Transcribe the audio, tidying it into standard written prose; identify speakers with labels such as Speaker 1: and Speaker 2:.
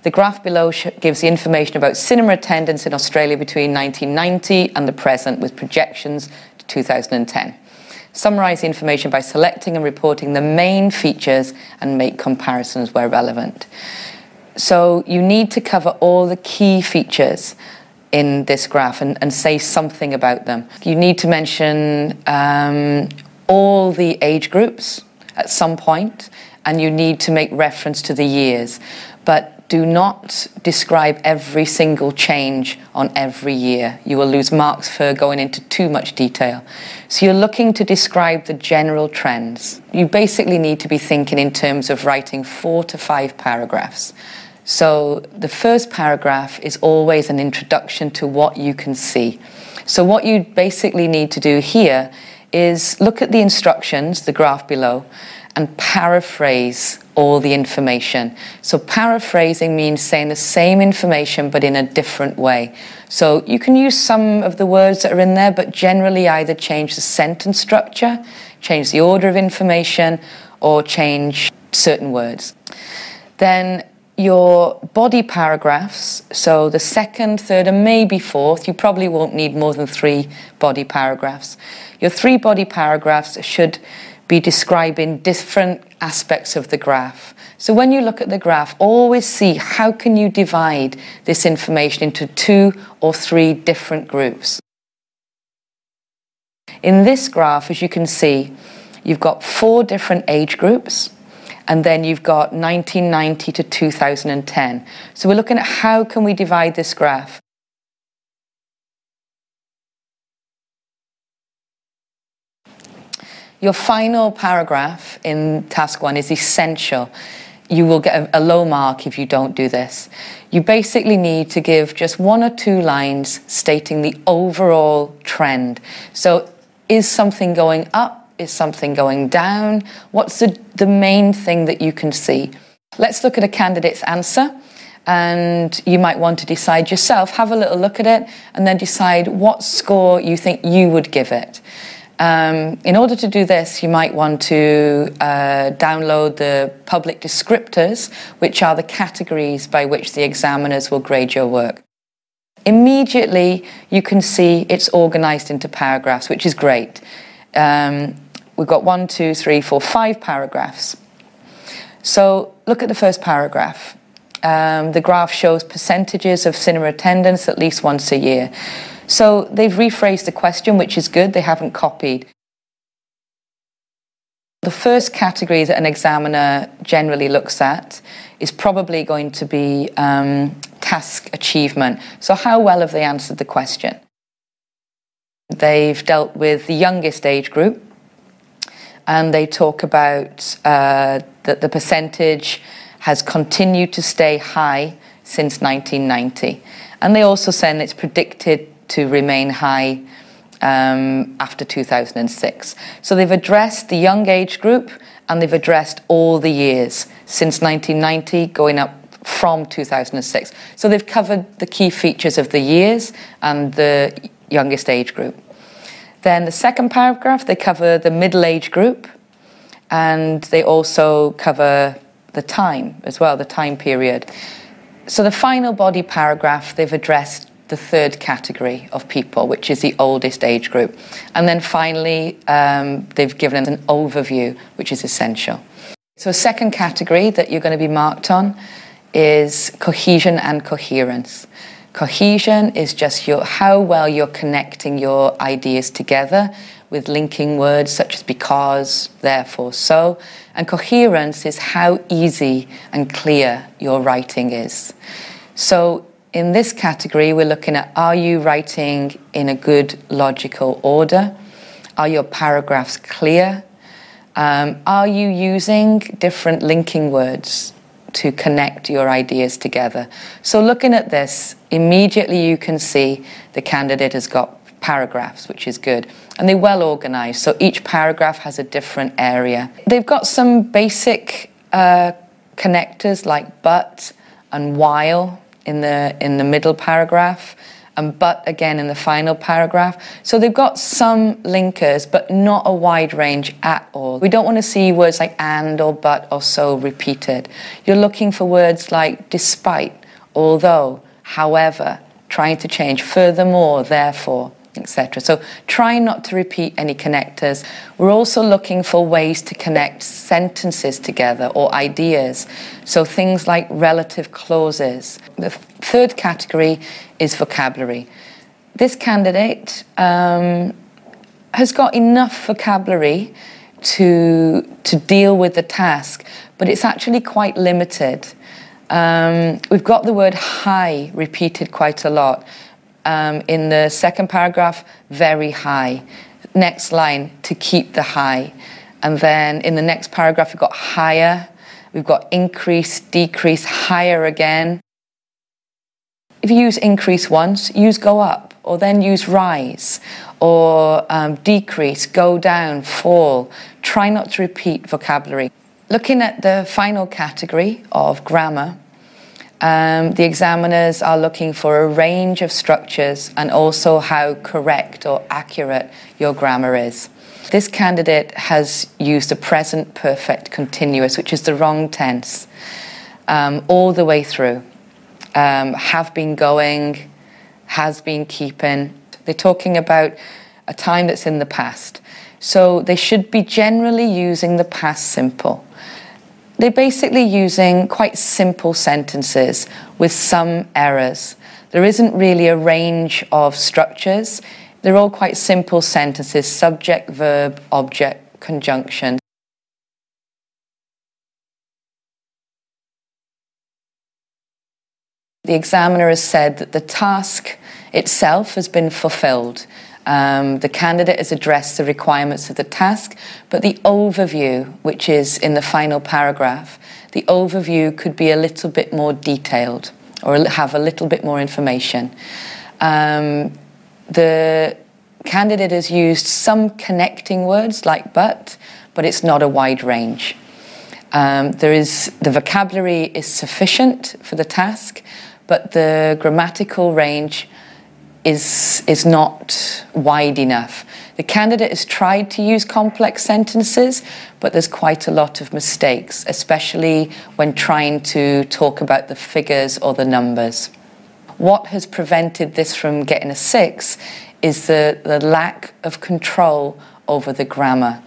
Speaker 1: The graph below gives the information about cinema attendance in Australia between 1990 and the present, with projections to 2010. Summarise the information by selecting and reporting the main features and make comparisons where relevant. So you need to cover all the key features in this graph and say something about them. You need to mention all the age groups at some point, and you need to make reference to the years. But do not describe every single change on every year. You will lose marks for going into too much detail. So you're looking to describe the general trends. You basically need to be thinking in terms of writing 4 to 5 paragraphs. So the first paragraph is always an introduction to what you can see. So what you basically need to do here is look at the instructions, the graph below, and paraphrase all the information. So paraphrasing means saying the same information but in a different way. So you can use some of the words that are in there, but generally either change the sentence structure, change the order of information, or change certain words. Then your body paragraphs, so the second, third, and maybe fourth, you probably won't need more than 3 body paragraphs. Your 3 body paragraphs should be describing different aspects of the graph. So when you look at the graph, always see how can you divide this information into 2 or 3 different groups. In this graph, as you can see, you've got 4 different age groups, and then you've got 1990 to 2010. So we're looking at how can we divide this graph. Your final paragraph in task 1 is essential. You will get a low mark if you don't do this. You basically need to give just 1 or 2 lines stating the overall trend. So is something going up? Is something going down? What's the main thing that you can see? Let's look at a candidate's answer, and you might want to decide yourself, have a little look at it, and then decide what score you think you would give it. In order to do this, you might want to download the public descriptors, which are the categories by which the examiners will grade your work. Immediately, you can see it's organised into paragraphs, which is great. We've got 1, 2, 3, 4, 5 paragraphs. So look at the first paragraph. The graph shows percentages of cinema attendance at least once a year. So they've rephrased the question, which is good. They haven't copied. The first category that an examiner generally looks at is probably going to be task achievement. So how well have they answered the question? They've dealt with the youngest age group, and they talk about that the percentage has continued to stay high since 1990. And they also say it's predicted to remain high after 2006. So they've addressed the young age group, and they've addressed all the years since 1990 going up from 2006. So they've covered the key features of the years and the youngest age group. Then the second paragraph, they cover the middle age group, and they also cover the time as well, the time period. So the final body paragraph, they've addressed the third category of people, which is the oldest age group. And then finally, they've given an overview, which is essential. So a second category that you're going to be marked on is cohesion and coherence. Cohesion is just how well you're connecting your ideas together with linking words such as because, therefore, so. And coherence is how easy and clear your writing is. So in this category, we're looking at, are you writing in a good logical order? Are your paragraphs clear? Are you using different linking words to connect your ideas together? So looking at this, immediately you can see the candidate has got paragraphs, which is good. And they're well organised, so each paragraph has a different area. They've got some basic connectors like but and while in the middle paragraph, and but again in the final paragraph. So they've got some linkers, but not a wide range at all. We don't want to see words like and or but or so repeated. You're looking for words like despite, although, however, trying to change, furthermore, therefore, etc. So try not to repeat any connectors. We're also looking for ways to connect sentences together or ideas. So things like relative clauses. The third category is vocabulary. This candidate has got enough vocabulary to deal with the task, but it's actually quite limited. We've got the word high repeated quite a lot. In the second paragraph, very high. Next line, to keep the high. And then in the next paragraph, we've got higher. We've got increase, decrease, higher again. If you use increase once, use go up, or then use rise, or decrease, go down, fall. Try not to repeat vocabulary. Looking at the final category of grammar, the examiners are looking for a range of structures and also how correct or accurate your grammar is. This candidate has used a present perfect continuous, which is the wrong tense, all the way through. Have been going, has been keeping. They're talking about a time that's in the past. So they should be generally using the past simple. They're basically using quite simple sentences with some errors. There isn't really a range of structures. They're all quite simple sentences, subject, verb, object, conjunction. The examiner has said that the task itself has been fulfilled. The candidate has addressed the requirements of the task, but the overview, which is in the final paragraph, the overview could be a little bit more detailed or have a little bit more information. The candidate has used some connecting words like but it's not a wide range. The vocabulary is sufficient for the task, but the grammatical range is not wide enough. The candidate has tried to use complex sentences, but there's quite a lot of mistakes, especially when trying to talk about the figures or the numbers. What has prevented this from getting a 6 is the lack of control over the grammar.